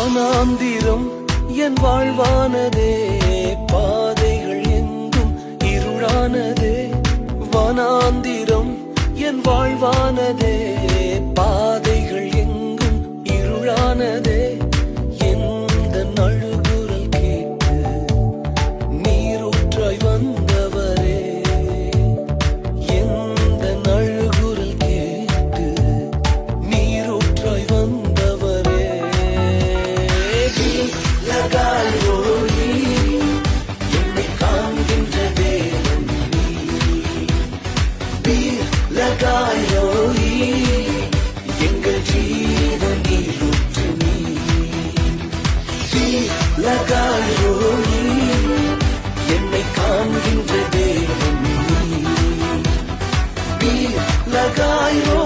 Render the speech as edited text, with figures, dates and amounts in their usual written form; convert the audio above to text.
வானாந்திரம் என் வாழ்வானதே, பாதைகள் எங்கும் இருளானதே. வானாந்திரம் என் வாழ்வானதே, பாதைகள் எங்கும் இருளானதே. எந்த நழுகுரல் கேட்டு நீரூற்றாய் வந்தவரே, எந்த நழுகுரல் கேட்டு நீரூற்றாய் வந்தவரே. லகாயோரி என்னை காண்கின்ற தேவன் நீ. லகாயோரி எங்கள் ஜீவன் நீரூற்று நீ. லகாயோரி என்னை காண்கின்ற தேவன் நீ. லகாயோ